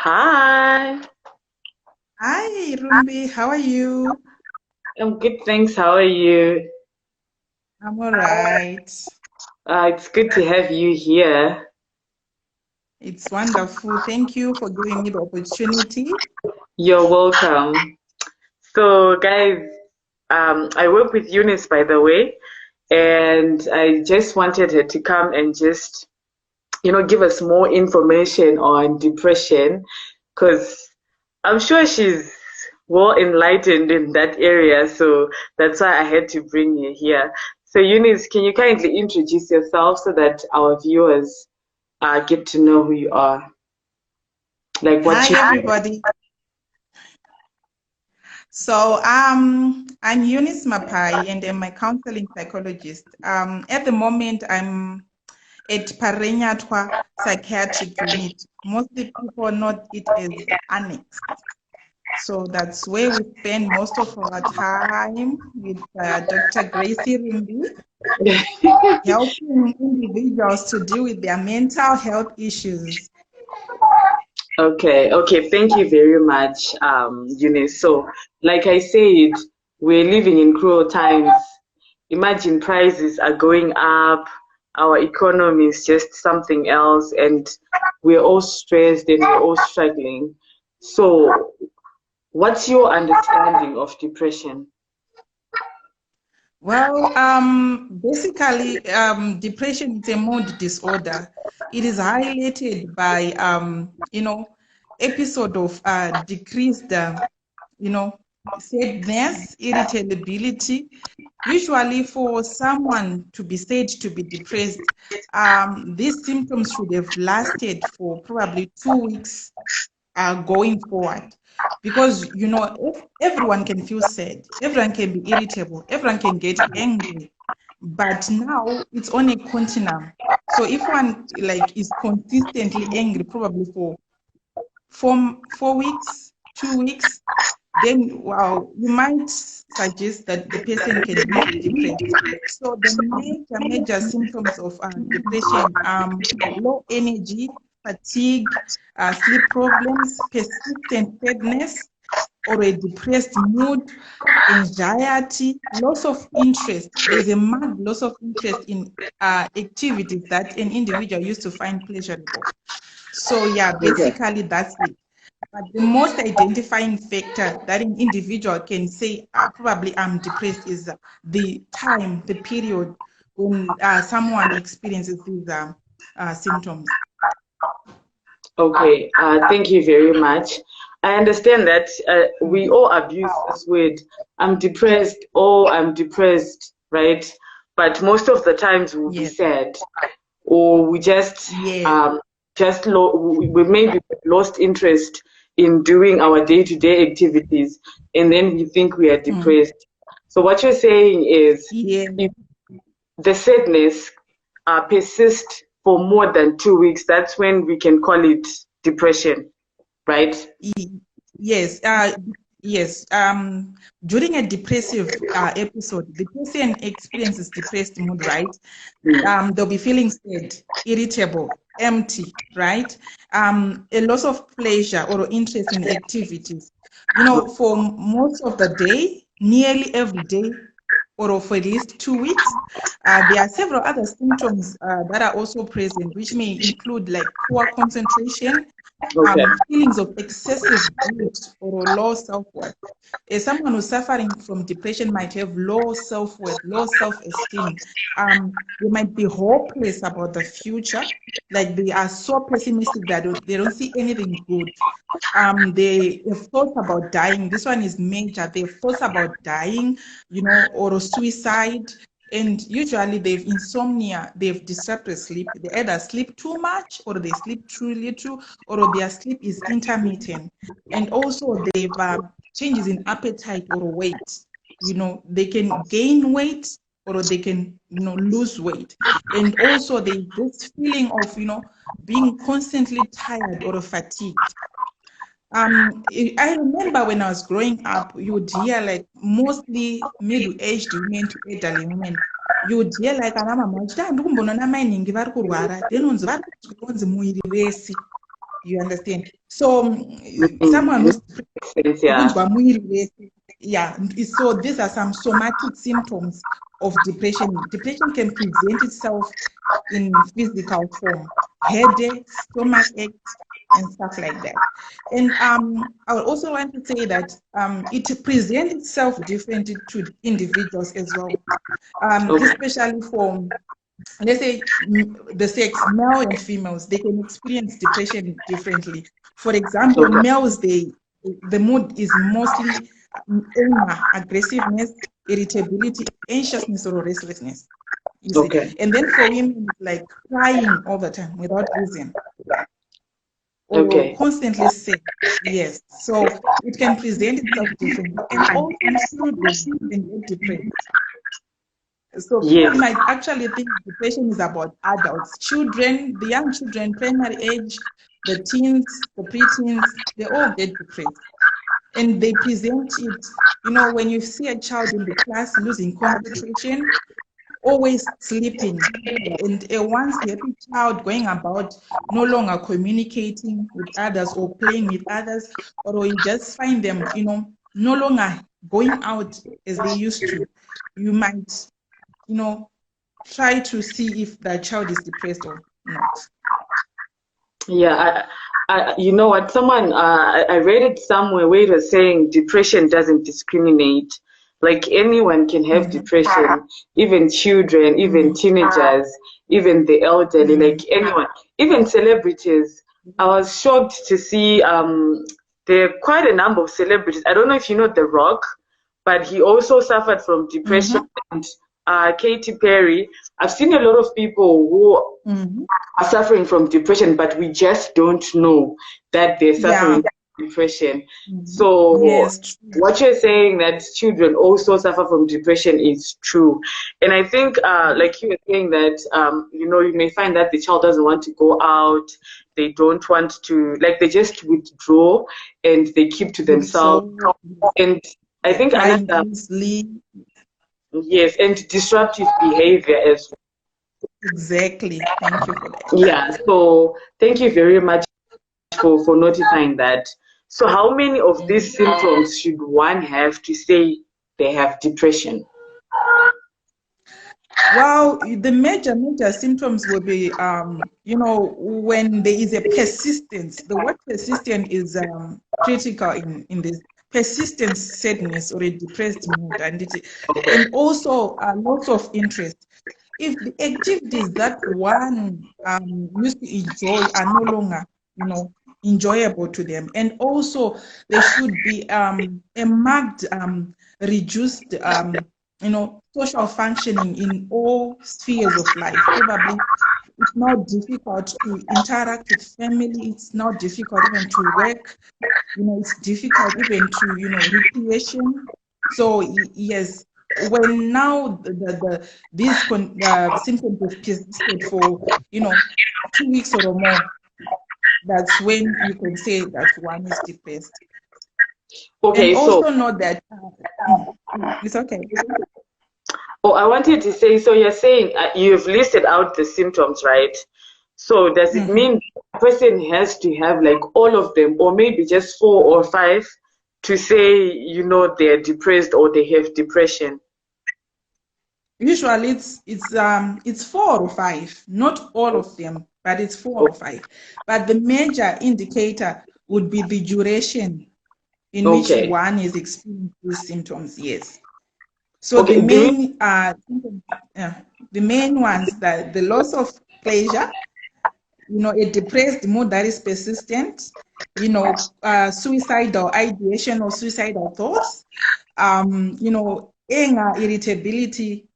Hi, Hi, Rumbi. How are you? I'm good, thanks. How are you? I'm all right. It's good to have you here. It's wonderful. Thank you for giving me the opportunity. You're welcome. So, guys, I work with Eunice, by the way, and I just wanted her to come and just, give us more information on depression, because I'm sure she's well enlightened in that area. So that's why I had to bring you here. So, Eunice, can you kindly introduce yourself so that our viewers get to know who you are, like what Hi, you do. everybody. So, I'm Eunice Mapayi, and I'm a counseling psychologist. At the moment, I'm at Parenyatwa Psychiatric Unit. Mostly people know it as Annex. So that's where we spend most of our time with Dr. Gracie Rumbi, helping individuals to deal with their mental health issues. Okay. Thank you very much, Eunice. So, like I said, we're living in cruel times. Imagine prices are going up, our economy is just something else, and we're all stressed and we're all struggling. So, what's your understanding of depression? Well, basically, depression is a mood disorder. It is highlighted by, episode of decreased, you know, sadness, irritability. Usually, for someone to be said to be depressed, these symptoms should have lasted for probably 2 weeks going forward. Because, if everyone can feel sad, everyone can be irritable, everyone can get angry. But now it's on a continuum. So if one like is consistently angry, probably for 4 weeks, 2 weeks, then wow, you might suggest that the person can be depressed. So the major symptoms of depression, low energy, fatigue, sleep problems, persistent sadness, or a depressed mood, anxiety, loss of interest. There's a marked loss of interest in activities that an individual used to find pleasurable. So yeah, Okay. basically that's it. But the most identifying factor that an individual can say, probably I'm depressed, is the time, the period when someone experiences these symptoms. Okay, thank you very much. I understand that we all abuse this word. I'm depressed, oh, I'm depressed, right? But most of the times we'll be Yes, sad, or we yes, we maybe lost interest in doing our day-to-day activities, and then we think we are mm, depressed. So what you're saying is, yes, if the sadness persists for more than 2 weeks, that's when we can call it depression, right? y- yes, yes. During a depressive episode, the person experiences depressed mood, right? They'll be feeling sad, irritable, empty, right? A loss of pleasure or interest in activities. For most of the day, nearly every day, or for at least 2 weeks, there are several other symptoms that are also present, which may include like poor concentration, Okay. feelings of excessive guilt or low self-worth. Someone who's suffering from depression might have low self-worth, low self-esteem. They might be hopeless about the future, like they are so pessimistic that they don't see anything good. They have thoughts about dying. This one is major. They've thoughts about dying, or suicide. And usually they've insomnia, they've disrupted sleep. They either sleep too much or they sleep too little, or their sleep is intermittent. And also they've changes in appetite or weight. They can gain weight or they can, lose weight. And also there's this feeling of, being constantly tired or fatigued. I remember when I was growing up, you would hear like mostly middle-aged women to elderly women. You would hear like ana mama uchiti handikumbonona mai nhingi vari kurwara then unzi vari kunzi muiri wese. You understand? So someone who's Yeah. yeah, so these are some somatic symptoms of depression. Depression can present itself in physical form, headache, stomach aches, and stuff like that. And I would also want to say that it presents itself differently to individuals as well, especially for, let's say, the sex, male and females, they can experience depression differently. For example, males, the mood is mostly anger, aggressiveness, irritability, anxiousness, or restlessness. You see, and then for women, it's like crying all the time without reason, or constantly sick. Yes, so it can present itself differently, and also children can get depressed. So people might actually think depression is about adults. Children, the young children, primary age, the teens, the preteens, they all get depressed. And they present it, when you see a child in the class losing concentration, always sleeping, and a once happy child going about no longer communicating with others or playing with others, or you just find them, no longer going out as they used to, you might, try to see if that child is depressed or not. Yeah, you know what? I read it somewhere where it was saying depression doesn't discriminate. Like anyone can have depression, even children, even teenagers, even the elderly, like anyone, even celebrities. I was shocked to see there are quite a number of celebrities. I don't know if you know The Rock, but he also suffered from depression. And Katy Perry. I've seen a lot of people who are suffering from depression, but we just don't know that they're suffering from depression. So what you're saying, that children also suffer from depression, is true. And I think, like you were saying, that you may find that the child doesn't want to go out. They don't want to, like, they just withdraw and they keep to themselves. And I think another, yes, and disruptive behavior as well. Exactly. Thank you for that. Yeah, so thank you very much for notifying that. So how many of these symptoms should one have to say they have depression? Well, the major symptoms will be, when there is a persistence. The word persistent is critical in this. Persistent sadness or a depressed mood, and also loss of interest. If the activities that one used to enjoy are no longer, enjoyable to them, and also there should be a marked reduced, social functioning in all spheres of life. Probably it's now difficult to interact with family. It's now difficult even to work. It's difficult even to, recreation. So yes, when now these symptoms have persisted for 2 weeks or more, that's when you can say that one is depressed. Okay, and also know that it's okay. Oh, I wanted to say, so you're saying you've listed out the symptoms, right? So does it mean a person has to have like all of them, or maybe just 4 or 5 to say, they're depressed or they have depression? Usually it's 4 or 5, not all of them, but it's 4 or 5. But the major indicator would be the duration in which one is experiencing these symptoms. Yes. So the main the main ones, that the loss of pleasure, a depressed mood that is persistent, suicidal ideation or suicidal thoughts, anger, irritability,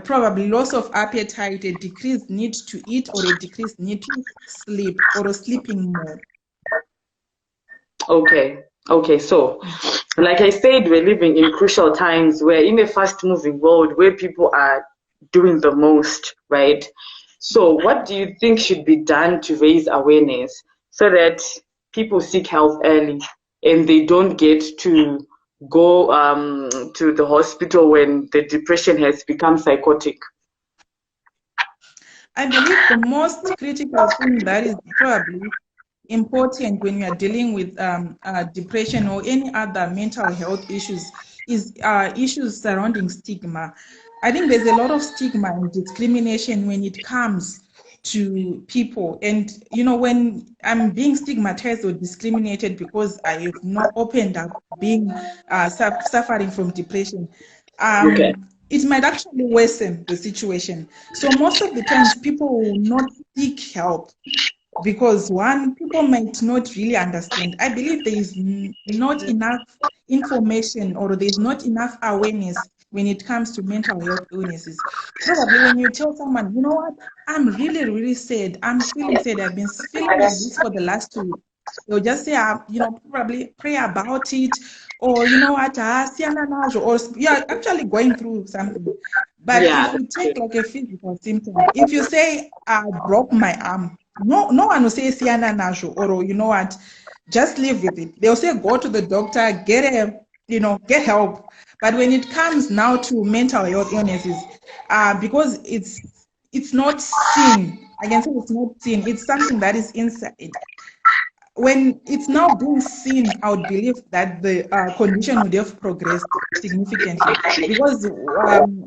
probably loss of appetite, a decreased need to eat, or a decreased need to sleep, or a sleeping mode. Okay, so like I said, we're living in crucial times. We're in a fast-moving world where people are doing the most, right? So what do you think should be done to raise awareness so that people seek help early and they don't get to go to the hospital when the depression has become psychotic? I believe the most critical thing that is probably important when you are dealing with depression or any other mental health issues is issues surrounding stigma. I think there's a lot of stigma and discrimination when it comes to people. And, you know, when I'm being stigmatized or discriminated because I have not opened up being suffering from depression, Okay. it might actually worsen the situation. So most of the times people will not seek help because one, people might not really understand. I believe there is not enough information or there's not enough awareness when it comes to mental health illnesses. Probably when you tell someone, you know what, I'm really, really sad. I'm feeling sad. I've been feeling like this for the last 2 weeks. They'll just say, you know, probably pray about it, or you know what, or you're actually going through something. But if Yeah. you take like a physical symptom, if you say, I broke my arm, no one will say Siana Nasho, or you know what, just live with it. They'll say go to the doctor, get help. But when it comes now to mental health illnesses, because it's not seen, I can say it's not seen, it's something that is inside. When it's now being seen, I would believe that the condition would have progressed significantly. Because,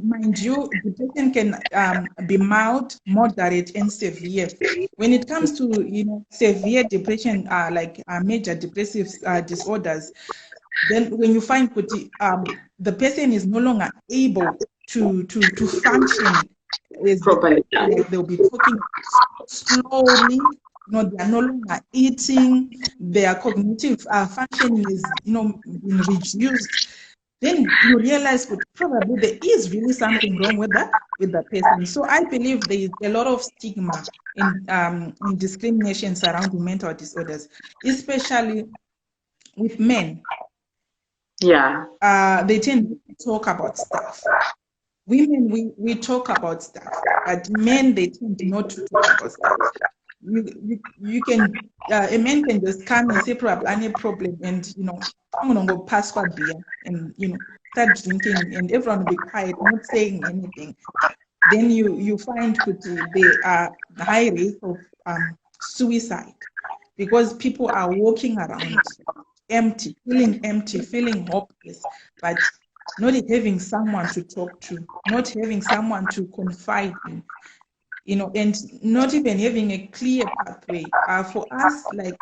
mind you, depression can be mild, moderate, and severe. When it comes to, you know, severe depression, like major depressive disorders, then when you find the person is no longer able to function as they, Properly. like they'll be talking slowly, you know, they are no longer eating, their cognitive functioning is, you know, been reduced. Then you realize that probably there is really something wrong with the person. So I believe there is a lot of stigma in discrimination surrounding mental disorders, especially with men. Yeah. They tend to talk about stuff. Women, we talk about stuff, but men, they tend not to talk about stuff. You can, a man can just come and say, probably any problem, and, you know, I'm going to go pass for beer and, you know, start drinking, and everyone will be quiet, not saying anything. Then you find there are high rates of suicide because people are walking around empty, feeling hopeless, but not having someone to talk to, not having someone to confide in, you know, and not even having a clear pathway. For us, like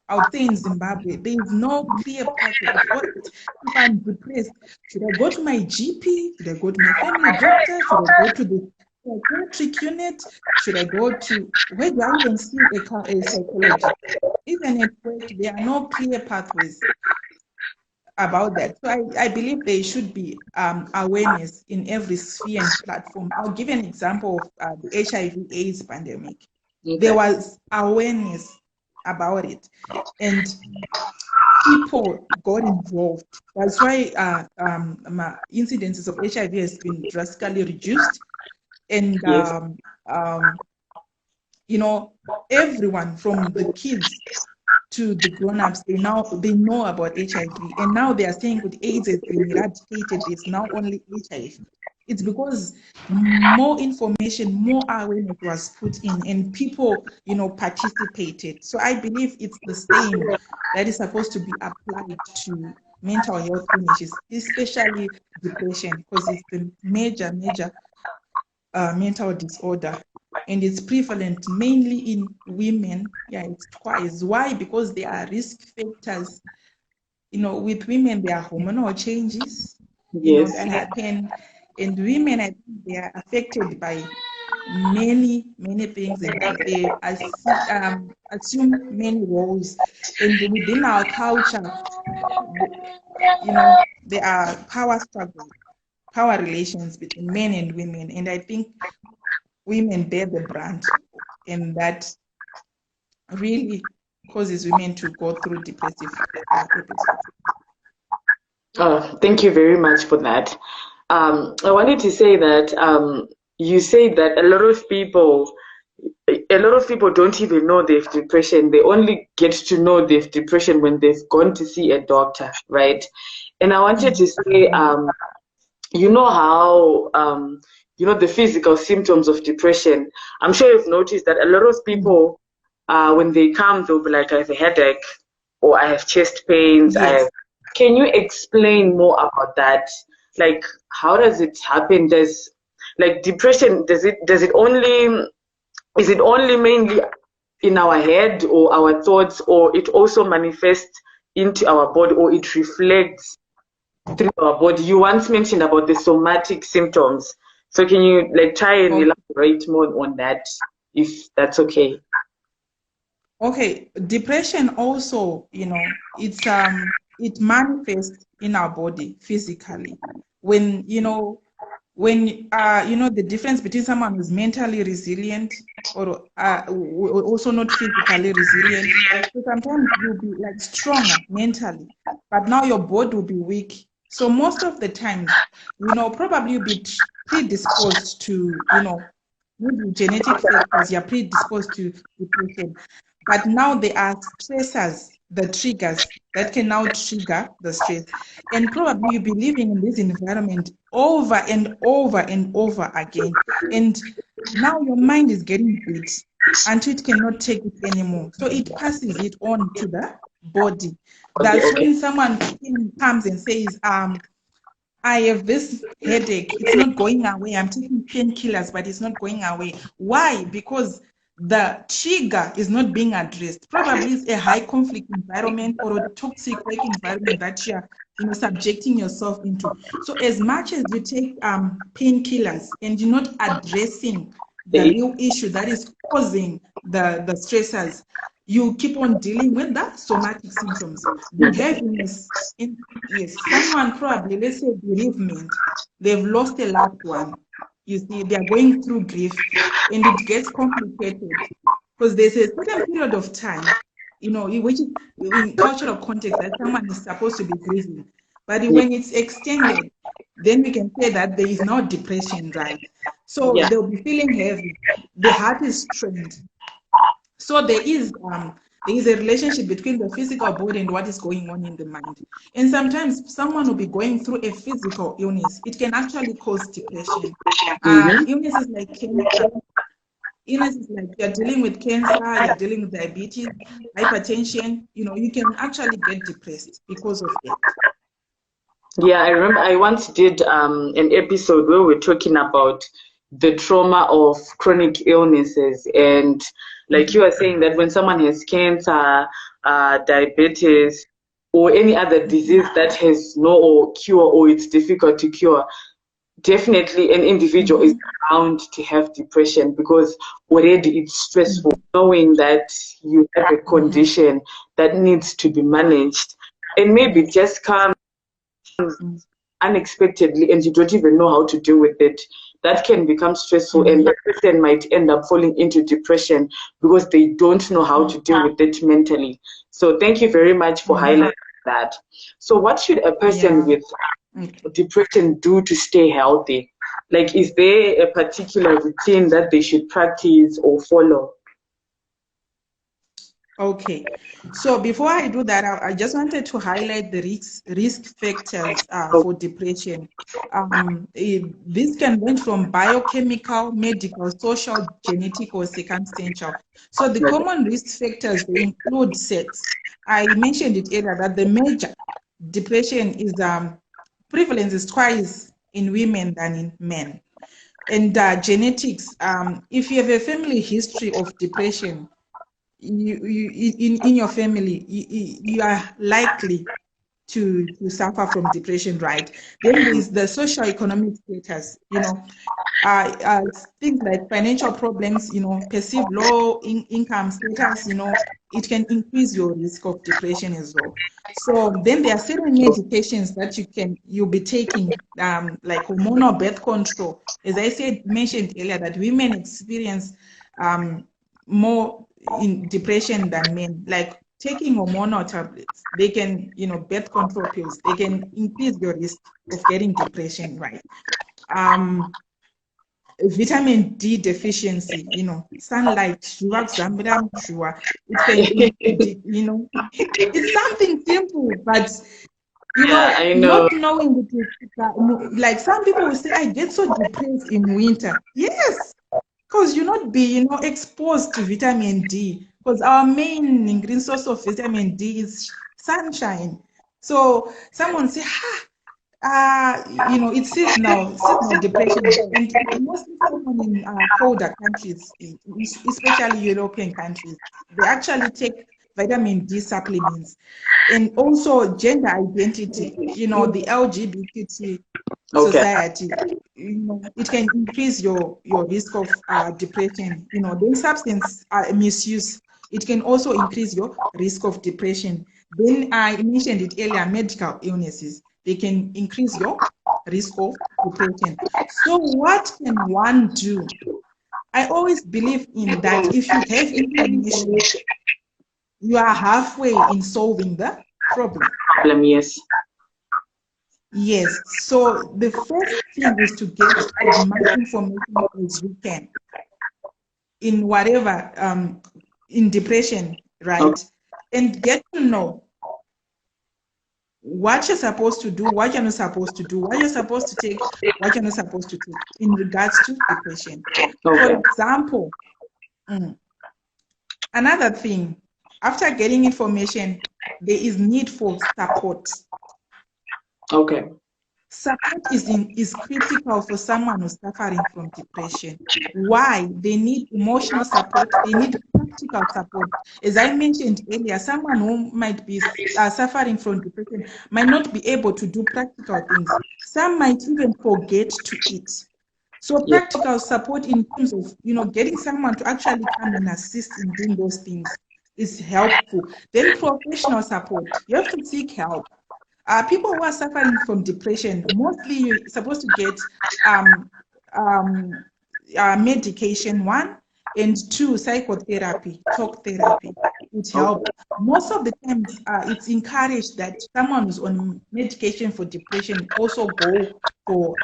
I would say in Zimbabwe, there is no clear pathway of what, if I'm depressed, should I go to my GP? Should I go to my family doctor? Should I go to the psychiatric unit? Should I go to, where do I even see a psychologist? Even at work, there are no clear pathways about that. So I believe there should be awareness in every sphere and platform. I'll give an example of the HIV/AIDS pandemic. Okay. There was awareness about it, and people got involved. That's why incidences of HIV has been drastically reduced, and Yes. you know, everyone from the kids to the grown-ups, they know about HIV, and now they are saying with AIDS has been eradicated, it's now only HIV. It's because more information, more awareness was put in, and people, you know, participated. So I believe it's the same that is supposed to be applied to mental health issues, especially depression, because it's the major mental disorder, and it's prevalent mainly in women. Yeah, it's twice. Why? Because there are risk factors. You know, with women, there are hormonal changes, you know, Yes. that happen. And women, I think they are affected by many things, and they assume many roles. And within our culture, you know, there are power struggles, power relations between men and women. And I think women bear the brunt, and that really causes women to go through depressive episodes. Oh, thank you very much for that. I wanted to say that you say that a lot of people don't even know they have depression. They only get to know they have depression when they've gone to see a doctor, right? And I wanted to say, you know how you know the physical symptoms of depression. I'm sure you've noticed that a lot of people when they come, they'll be like, I have a headache, or I have chest pains. Yes. Can you explain more about that? Like, how does it happen? Like depression, is it only mainly in our head or our thoughts, or it also manifests into our body, or it reflects through our body? You once mentioned about the somatic symptoms. So can you like try and Okay. elaborate more on that, if that's okay? Okay. Depression also, it manifests in our body physically. When, the difference between someone who's mentally resilient or also not physically resilient. So sometimes you'll be like stronger mentally, but now your body will be weak. So most of the time, probably you'll be predisposed to, maybe genetic factors, you're predisposed to depression. But now there are stressors, the triggers that can now trigger the stress. And probably you'll be living in this environment over and over and over again. And now your mind is getting beat until it cannot take it anymore. So it passes it on to the body. That's Okay. when someone comes and says, I have this headache. It's not going away. I'm taking painkillers, but it's not going away. Why? Because the trigger is not being addressed. Probably it's a high conflict environment or a toxic work environment that you're subjecting yourself into. So as much as you take painkillers and you're not addressing the real issue that is causing the stressors, you keep on dealing with the somatic symptoms, the heaviness. Yes, someone probably, let's say bereavement, they've lost a loved one. You see, they are going through grief, and it gets complicated because there's a certain period of time, which is in cultural context that someone is supposed to be grieving. But when it's extended, then we can say that there is now depression, right? So Yeah. they'll be feeling heavy. The heart is strained. So there is a relationship between the physical body and what is going on in the mind. And sometimes someone will be going through a physical illness. It can actually cause depression. Mm-hmm. Illness is like cancer. Illness is like you're dealing with cancer, you're dealing with diabetes, hypertension. You can actually get depressed because of that. Yeah, I remember I once did an episode where we were talking about the trauma of chronic illnesses, and like you Mhm. are saying that when someone has cancer, diabetes, or any other Mhm. disease that has no cure, or it's difficult to cure, definitely an individual is Mhm. bound to have depression, because already it's stressful knowing that you have a Mhm. condition that needs to be managed, and maybe Yes. just come Mhm. unexpectedly and you don't even know how to deal with it. That can become stressful, and Mhm. that person might end up falling into depression because they don't know how to deal with it mentally. So thank you very much for Mhm. highlighting that. So what should a person Yeah. with Okay. depression do to stay healthy? Like, is there a particular routine that they should practice or follow? Okay, so before I do that, I just wanted to highlight the risk factors Oh, for depression. This can range from biochemical, medical, social, genetic, or circumstantial. So the common risk factors, they include sex. I mentioned it earlier that the major depression is prevalence is twice in women than in men. And genetics, if you have a family history of depression, in your family, you are likely to suffer from depression, right? Then there is the socio-economic status, uh, things like financial problems, perceived low income status, it can increase your risk of depression as well. So then there are certain medications that you'll be taking, like hormonal birth control. As I mentioned earlier, that women experience more in depression than men. Like taking hormonal tablets, they can, birth control pills, they can increase your risk of getting depression, right? Um, Vitamin D deficiency, sunlight, it can, it's something simple, but yeah, I know. not knowing like some people will say, I get so depressed in winter. Yes, because you're not be, exposed to vitamin D. because our main green source of vitamin D is sunshine. So someone say, it's seasonal depression, and mostly someone in colder countries, especially European countries, they actually take vitamin D supplements. And also gender identity, the LGBT Okay. society, it can increase your risk of depression. Then substance misuse, it can also increase your risk of depression. Then I mentioned it earlier, medical illnesses, they can increase your risk of depression. So what can one do? I always believe in that if you have information, you are halfway in solving the problem. Yes. Yes. So the first thing is to get as much information as you can in whatever, in depression, right? Okay. And get to know what you're supposed to do, what you're not supposed to do, what you're supposed to take, what you're not supposed to take in regards to depression. For Okay. example, another thing, after getting information, there is need for support. Okay. Support is critical for someone who's suffering from depression. Why? They need emotional support, they need practical support. As I mentioned earlier, someone who might be suffering from depression might not be able to do practical things. Some might even forget to eat. So Yes. practical support in terms of, getting someone to actually come and assist in doing those things is helpful. Then professional support, you have to seek help. People who are suffering from depression, mostly you're supposed to get medication, one, and two, psychotherapy, talk therapy. It helps. Most of the times, it's encouraged that someone who's on medication for depression also go for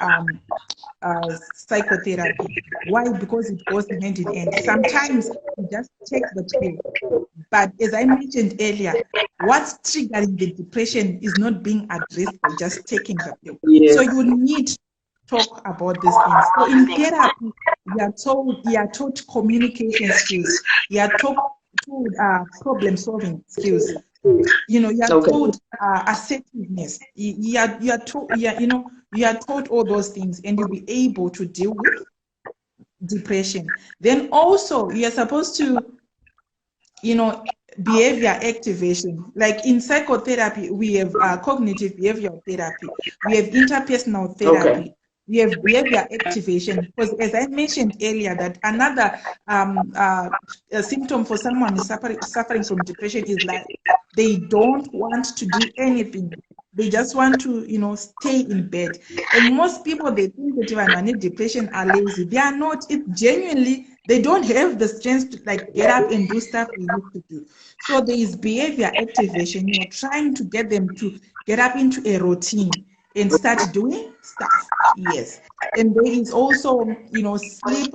psychotherapy. Why? Because it goes hand in hand. Sometimes you just take the pill. But as I mentioned earlier, what's triggering the depression is not being addressed by just taking the pill. Yes. So you need to talk about these things. So in therapy, you are taught communication skills. You are taught problem solving skills. You are taught assertiveness. You are taught all those things, and you'll be able to deal with depression. Then also you are supposed to behavior activation. Like in psychotherapy, we have cognitive behavioral therapy, we have interpersonal therapy, we have behavior activation. Because as I mentioned earlier, that another a symptom for someone who's suffering from depression is like they don't want to do anything. They just want to, stay in bed. And most people, they think that when they depression are lazy. They are not. It genuinely, they don't have the strength to like get up and do stuff they used to do. So there is behavior activation, trying to get them to get up into a routine and start doing stuff. Yes. And there is also, sleep,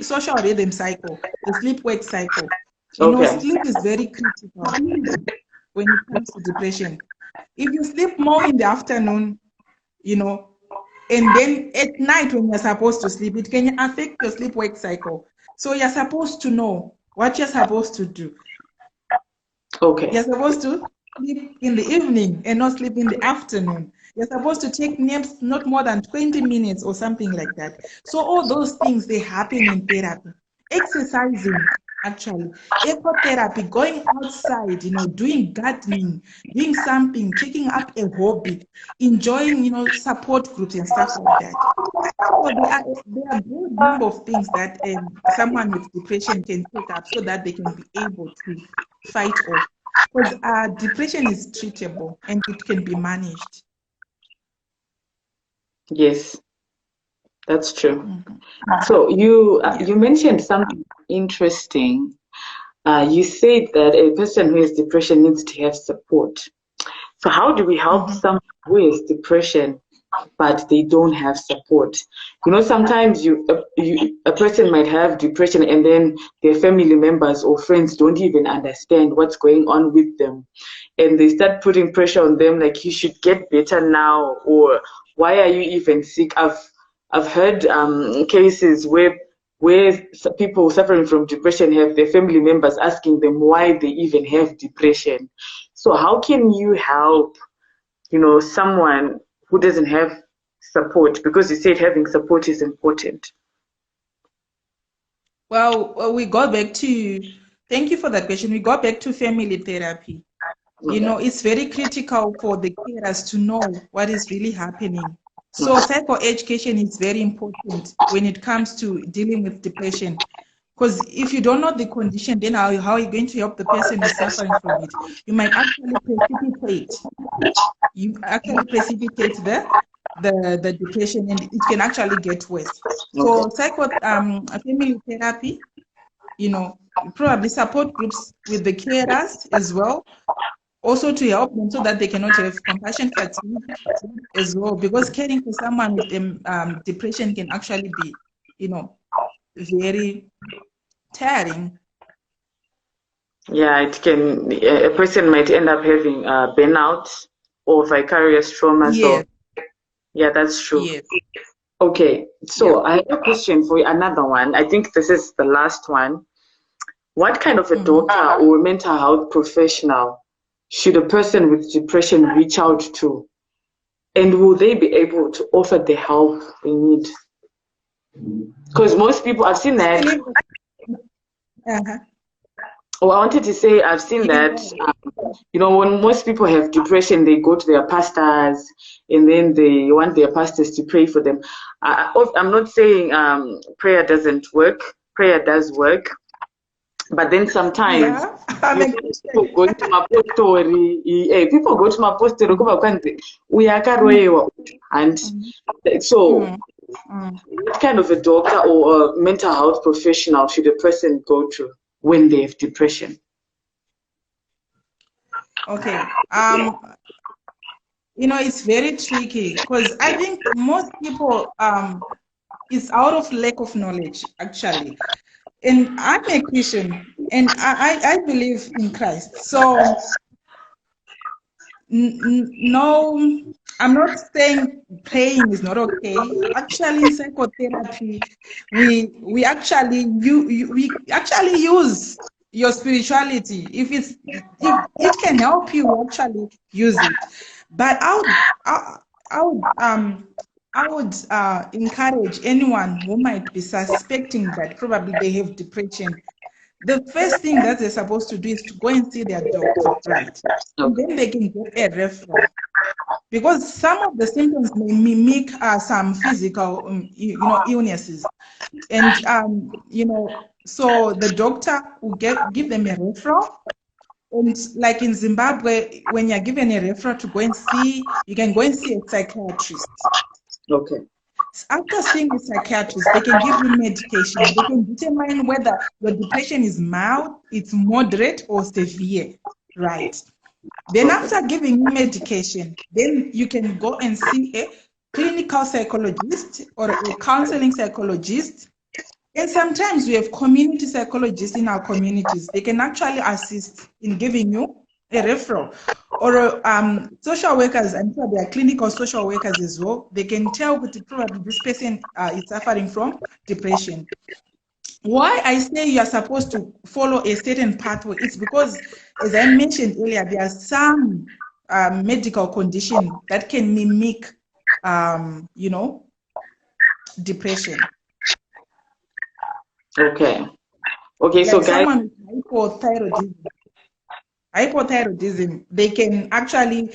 social rhythm cycle, the sleep wake cycle. Sleep is very critical when it comes to depression. If you sleep more in the afternoon, and then at night when you're supposed to sleep, it can affect your sleep wake cycle. So you're supposed to know what you're supposed to do. Okay. You're supposed to sleep in the evening and not sleep in the afternoon. You're supposed to take naps not more than 20 minutes or something like that. So all those things, they happen in therapy. Exercising, actually, ecotherapy, going outside, doing gardening, doing something, taking up a hobby, enjoying, support groups and stuff like that. So there are a good number of things that someone with depression can take up so that they can be able to fight off. Because depression is treatable and it can be managed. Yes, that's true. Mm-hmm. So you mentioned something interesting. You said that a person who has depression needs to have support. So how do we help someone who has depression but they don't have support? Sometimes a person might have depression and then their family members or friends don't even understand what's going on with them, and they start putting pressure on them, like, you should get better now, or why are you even sick? I've heard cases where where people suffering from depression have their family members asking them why they even have depression. So how can you help, someone who doesn't have support? Because you said having support is important. Well, we go back to, thank you for that question. We go back to family therapy. Okay. It's very critical for the carers to know what is really happening. So psychoeducation is very important when it comes to dealing with depression. Because if you don't know the condition, then how are you going to help the person who's suffering from it? You might actually precipitate. You actually precipitate the depression, and it can actually get worse. So Okay. family therapy, probably support groups with the carers as well, also to help them so that they cannot have compassion fatigue as well, because caring for someone with depression can actually be, very tiring. Yeah, it can. A person might end up having burnout or vicarious trauma. Yes, So yeah, that's true. yes, Okay, yeah. so I have a question for you, another one. I think this is the last one. What kind of a Mhm. doctor or mental health professional should a person with depression reach out to? And will they be able to offer the help they need? Because most people, I've seen I that. believe. Uh-huh. Oh, I wanted to say, I've seen You can that, go. when most people have depression, they go to their pastors and then they want their pastors to pray for them. I'm not saying prayer doesn't work, prayer does work, but then sometimes Yeah, I'm you a see people Christian. going to mapostori, people go to mapostori, kuba kwanzi, Mm, uyakaroyewa. And mm, so, mm, mm. what kind of a doctor or a mental health professional should a person go to when they have depression? Okay. It's very tricky because I think most people it's out of lack of knowledge actually. And I'm a Christian and I believe in Christ. So no, I'm not saying praying is not okay. Actually, in psychotherapy, we actually use your spirituality. If it can help you, we actually use it. But I would encourage anyone who might be suspecting that probably they have depression. The first thing that they're supposed to do is to go and see their doctor, right? And Okay. then they can get a referral because some of the symptoms may mimic some physical, illnesses, and so the doctor will give them a referral. And like in Zimbabwe, when you're given a referral to go and see, you can go and see a psychiatrist. Okay. After seeing a psychiatrist, they can give you medication. They can determine whether your depression is mild, it's moderate, or severe, right? Then Okay. after giving you medication, then you can go and see a clinical psychologist or a counseling psychologist. And sometimes we have community psychologists in our communities. They can actually assist in giving you a referral. Or social workers, I'm sure there are clinical social workers as well. They can tell that probably this person is suffering from depression. Why I say you are supposed to follow a certain pathway, it's because, as I mentioned earlier, there are some medical condition that can mimic, depression. Okay. Okay. So, Like guys, someone with hypothyroidism, they can actually,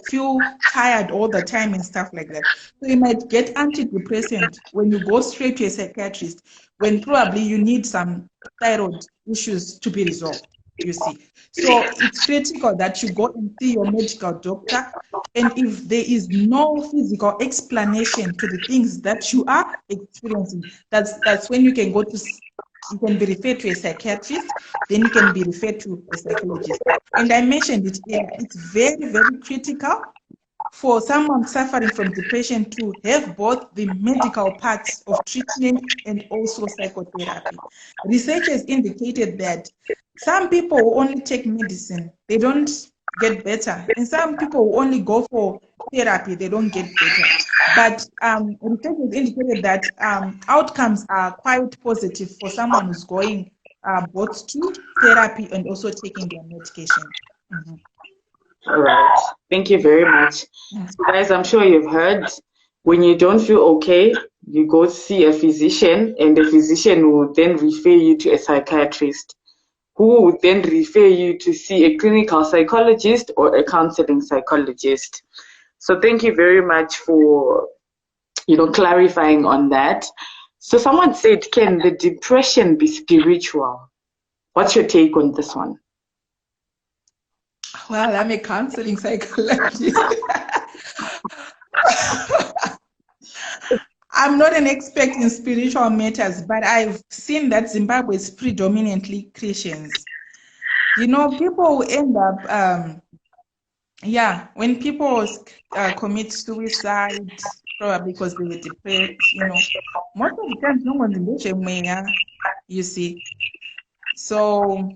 feel tired all the time and stuff like that. So you might get antidepressant when you go straight to a psychiatrist, when probably you need some thyroid issues to be resolved, you see. So it's critical that you go and see your medical doctor. And if there is no physical explanation to the things that you are experiencing, that's when you can be referred to a psychiatrist, then you can be referred to a psychologist. And I mentioned it earlier, it's very, very critical for someone suffering from depression to have both the medical parts of treatment and also psychotherapy. Research has indicated that some people will only take medicine, they don't get better. And some people will only go for therapy, they don't get better. But research has indicated that outcomes are quite positive for someone who's going both to therapy and also taking their medication. Mm-hmm. All right. Thank you very much. So guys, I'm sure you've heard, when you don't feel okay, you go see a physician, and the physician will then refer you to a psychiatrist, who would then refer you to see a clinical psychologist or a counseling psychologist. So thank you very much for, clarifying on that. So someone said, can the depression be spiritual? What's your take on this one? Well, I'm a counseling psychologist. I'm not an expert in spiritual matters, but I've seen that Zimbabwe is predominantly Christians. People end up, when people commit suicide, probably because they were depressed, most of the time, no one's you see. So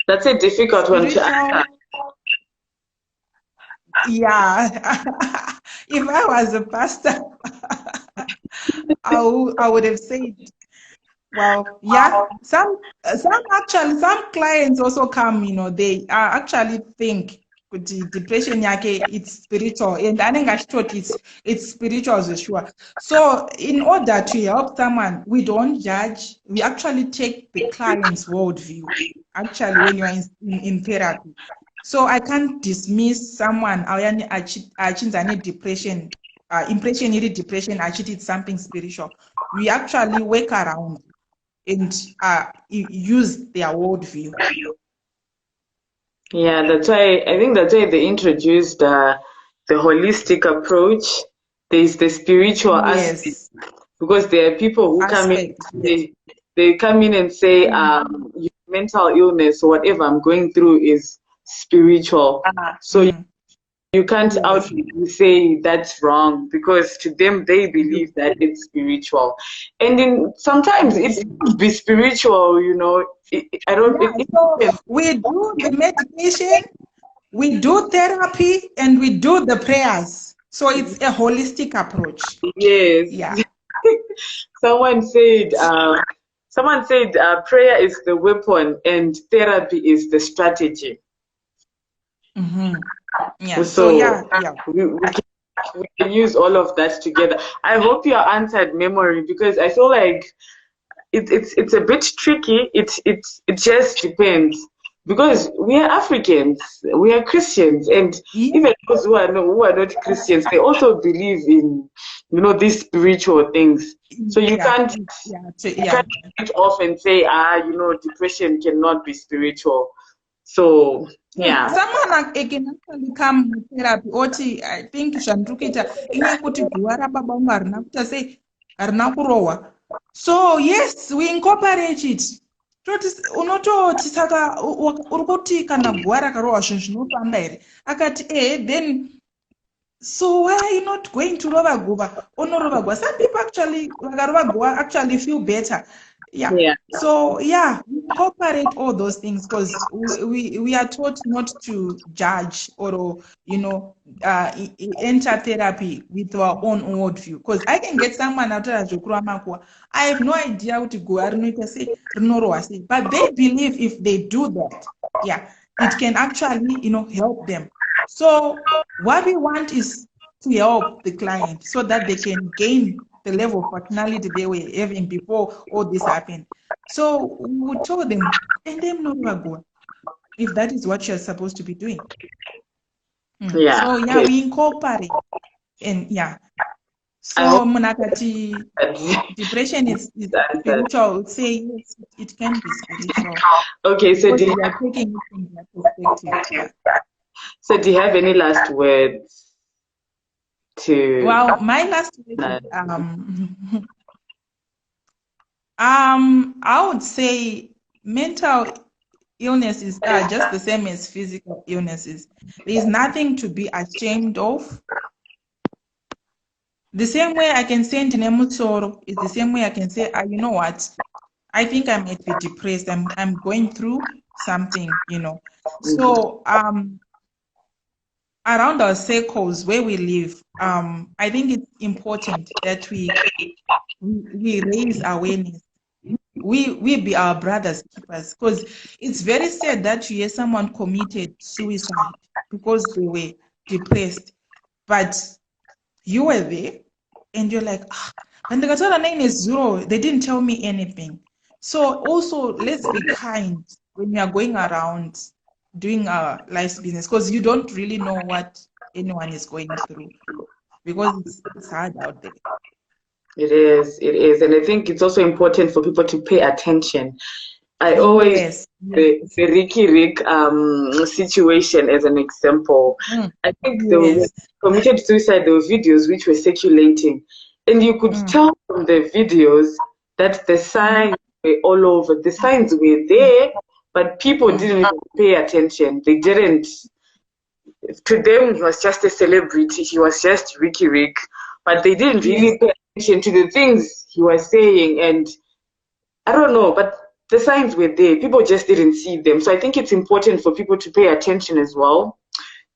that's a difficult one to answer. Yeah. If I was a pastor, I would have said, well, yeah, some clients also come, they actually think the depression it's spiritual, and I think I thought it's spiritual for sure. So in order to help someone, we don't judge, we actually take the client's worldview, actually, when you're in therapy. So I can't dismiss someone depression, impression depression, it's something spiritual. We actually work around and use their worldview. Yeah, I think that's why they introduced the holistic approach. There's the spiritual aspect, because there are people who come in, they come in and say, mental illness or whatever I'm going through is spiritual. So you can't outwardly say that's wrong, because to them they believe that it's spiritual, and then sometimes it could be spiritual. I don't. So we do the medication, we do therapy, and we do the prayers. So it's a holistic approach. Yes. Yeah. Someone said prayer is the weapon and therapy is the strategy. Mm-hmm. Yeah. So we can use all of that together. I hope you answered memory, because I feel like it's a bit tricky. It just depends, because we are Africans, we are Christians, and even those who are not Christians, they also believe in these spiritual things. So you can't get off and say depression cannot be spiritual. So yeah. Someone can actually come to therapy. Oti, I think Shandrukita, so yes, we incorporate it. Unototi saka urikuti kana gwara karowa zvinhu zvinofamba here akati then so why are you not going to rova guva onorova guva? Some people actually vakarova guva actually feel better. Yeah. So incorporate all those things, because we are taught not to judge or enter therapy with our own worldview. Because I can get someone out of Jokuramaku, I have no idea what to go. I don't know say, but they believe if they do that, it can actually help them. So what we want is to help the client so that they can gain the level of personality they were having before all this happened. So we told them, and them not go if that is what you're supposed to be doing. So we incorporate, and so Munakati, depression is spiritual. I would say yes, it can be spiritual. Okay, so we are taking it from that perspective. So do you have any last words? Well, my last word is, I would say mental illness is just the same as physical illnesses. There is nothing to be ashamed of. The same way I can say Ndinemutsoro is the same way I can say, you know what, I think I might be depressed. I'm going through something, So around our circles where we live, I think it's important that we raise awareness. We be our brothers keepers, because it's very sad that you hear someone committed suicide because they were depressed, but you were there and you're like, and the Gatora name is zero. They didn't tell me anything. So also let's be kind when we are going around doing our life's business, because you don't really know what anyone is going through, because it's hard out there. It is. And I think it's also important for people to pay attention. I always Yes. the Ricky Rick situation as an example. I think the Yes. committed suicide, there were videos which were circulating, and you could tell from the videos that the signs were all over. The signs were there, but people didn't even pay attention. They didn't. To them, he was just a celebrity. He was just Ricky Rick, but they didn't really pay attention to the things he was saying. And I don't know, but the signs were there. People just didn't see them. So I think it's important for people to pay attention as well,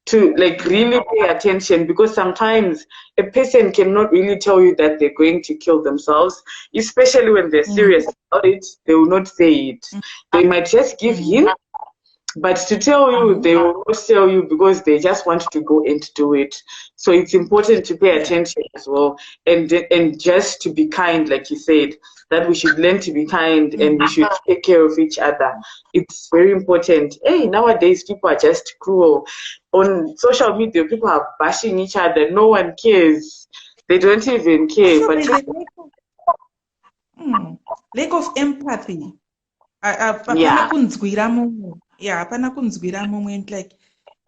to like really pay attention, because sometimes a person cannot really tell you that they're going to kill themselves, especially when they're serious about it. They will not say it. They might just give hints, but to tell you, they will not tell you because they just want to go and do it. So it's important to pay attention as well, and just to be kind, like you said, that we should learn to be kind and we should take care of each other. It's very important. Hey, nowadays people are just cruel. On social media, people are bashing each other. No one cares. They don't even care. But lack of empathy. Like,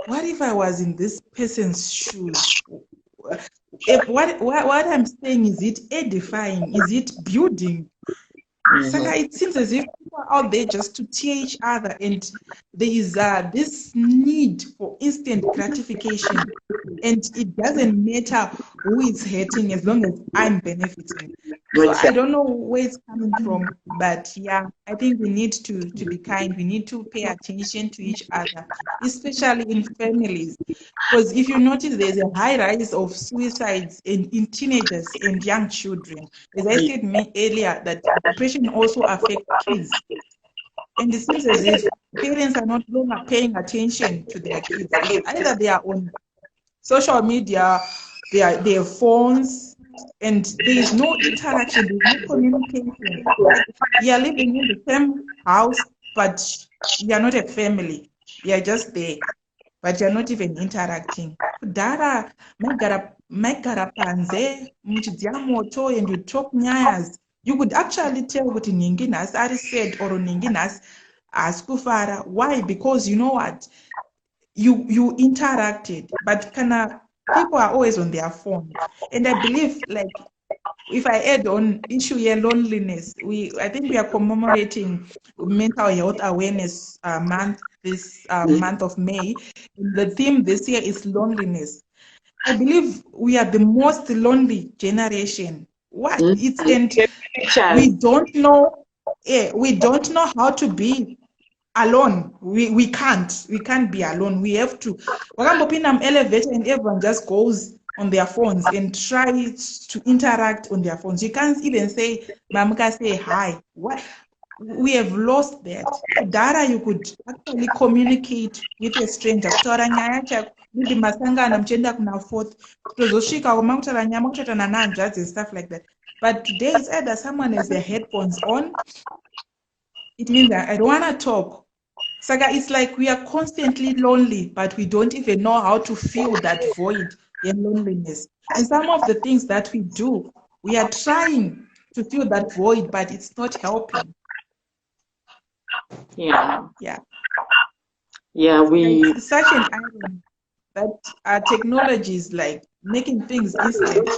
what if I was in this person's shoes? What I'm saying, is it edifying? Is it building? It seems as if people are out there just to tear each other, and there is this need for instant gratification, and it doesn't matter who is hurting as long as I'm benefiting. So I don't know where it's coming from, but yeah, I think we need to be kind. We need to pay attention to each other, especially in families. Because if you notice, there's a high rise of suicides in teenagers and young children. As I said earlier, that depression also affects kids. And it seems as if parents are not longer paying attention to their kids. It's either they are on social media, their phones, and there is no interaction, there is no communication. You are living in the same house, but you are not a family. You are just there, but you are not even interacting. Dara, megara panze, muchidzia moto, and you talk nyayas. You could actually tell what Ninginas are said or Ninginas as kufara. Why? Because you know what? You interacted, but people are always on their phone. And I believe, like, if I add on issue here, loneliness, I think we are commemorating Mental Health Awareness Month, this month of May. The theme this year is loneliness. I believe we are the most lonely generation. We don't know. We don't know how to be alone. We can't be alone. We have to elevator, and everyone just goes on their phones and try to interact on their phones. You can't even say Mamuka, say hi. What? We have lost that. Dara, you could actually communicate with a stranger. Maybe masangana mchenda kuna fourth tozoshika umakutara nyama kutata na nanja and stuff like that. But today it's either someone has their headphones on. It means that I don't want to talk. Saga, it's like we are constantly lonely, but we don't even know how to fill that void and loneliness. And some of the things that we do, we are trying to fill that void, but it's not helping. Yeah. It's such an irony that our technology is like making things instant,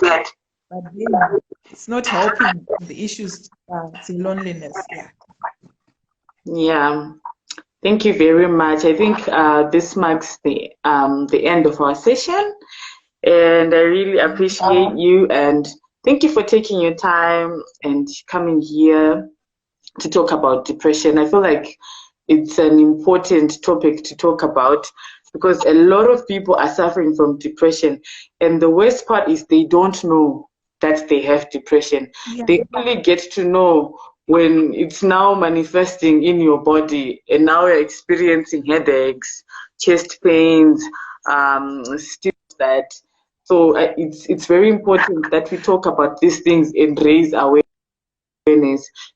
but then it's not helping the issues, the loneliness. Yeah. Thank you very much. I think this marks the end of our session, and I really appreciate you, and thank you for taking your time and coming here to talk about depression. I feel like it's an important topic to talk about, because a lot of people are suffering from depression, and the worst part is they don't know that they have depression. Yeah. They only get to know when it's now manifesting in your body, and now you're experiencing headaches, chest pains, still that. So it's very important that we talk about these things and raise awareness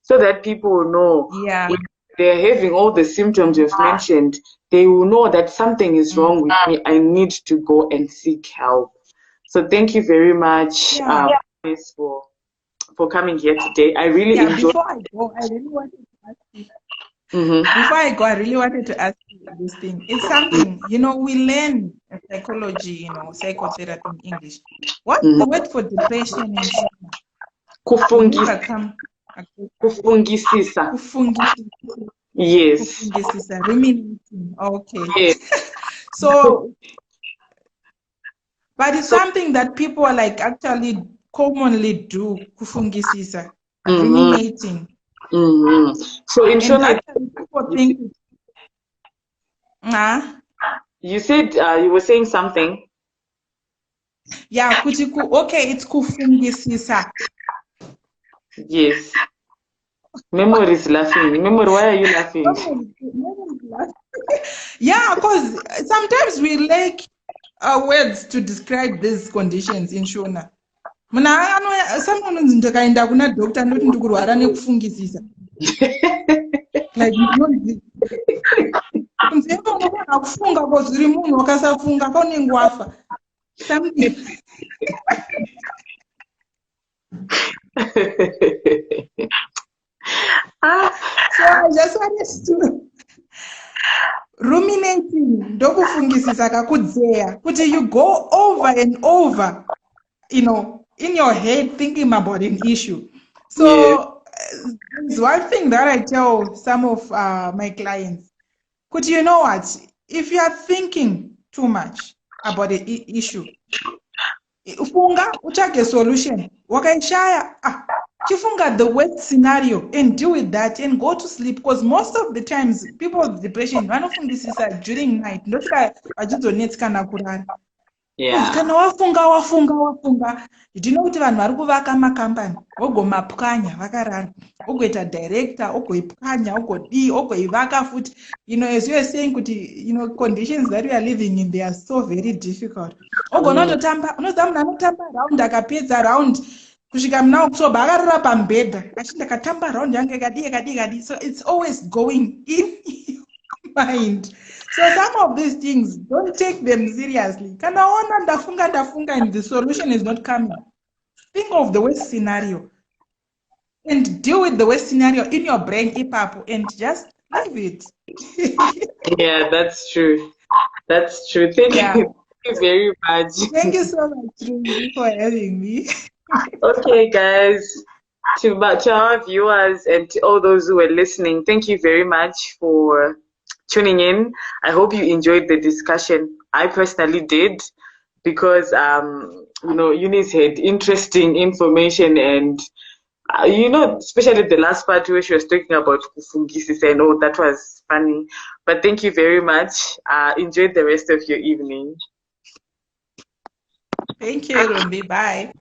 so that people will know Yeah. when they're having all the symptoms you've mentioned, they will know that something is wrong with me. I need to go and seek help. So thank you very much, Miss, for coming here today. I really enjoyed. Before I go, I really wanted to ask you. Mm-hmm. Before I go, I really wanted to ask you this thing. It's something, we learn psychology, psychotherapy in English. What's the word for depression in Shona? Kufungisisa. Yes. Kufungisisa, ruminating. Okay. Yes. So, but it's something that people are like actually commonly do, kufungisisa, ruminating. Mm-hmm. So in Shona, people think. You said you were saying something. Yeah, okay, it's kufungisisa. Yes. Memory is laughing. Memory, why are you laughing? Yeah, because sometimes we lack words to describe these conditions in Shona. Someone ndakaenda kuna doctor ndoti ndikurwara nekufungisisa. Like kunze unogona kufunga because uri munhu wakasafunga kaunenge wafa. Something. So I just wanted to ruminating ndokufungisisa kakudzeya kuti you go over and over, in your head thinking about an issue. So there's one thing that I tell some of my clients. You know what? If you are thinking too much about the issue, ufunga uchage solution. Wakaishaya, chifunga the worst scenario and deal with that and go to sleep, because most of the times people with depression vanofungisisa during night. Ndotika vachizonetskana kurara. Kana wafunga ndino kuti vanhu vari kuvaka makambani vogomapwanya vakarara, ogoita director, ogoipwanya, ogoivaka futi. As you are saying kuti conditions that we are living in, they are so very difficult. Ogonototamba, unoziva munhu anotamba round akapedza round kusvika muna October akarara pambedha achiti akatamba round yangu yakadi. So it's always going in your mind. So some of these things, don't take them seriously. Kana ona ndafunga and the solution is not coming. Think of the worst scenario and deal with the worst scenario in your brain, ipapo, and just leave it. Yeah, that's true. That's true. Thank you very much. Thank you so much, Ruby, for having me. Okay, guys. To our viewers and to all those who are listening, thank you very much for tuning in. I hope you enjoyed the discussion. I personally did, because Eunice had interesting information, and especially the last part where she was talking about kufungisisa and all, that was funny. But thank you very much. Enjoy the rest of your evening. Thank you, Rumbi. Bye.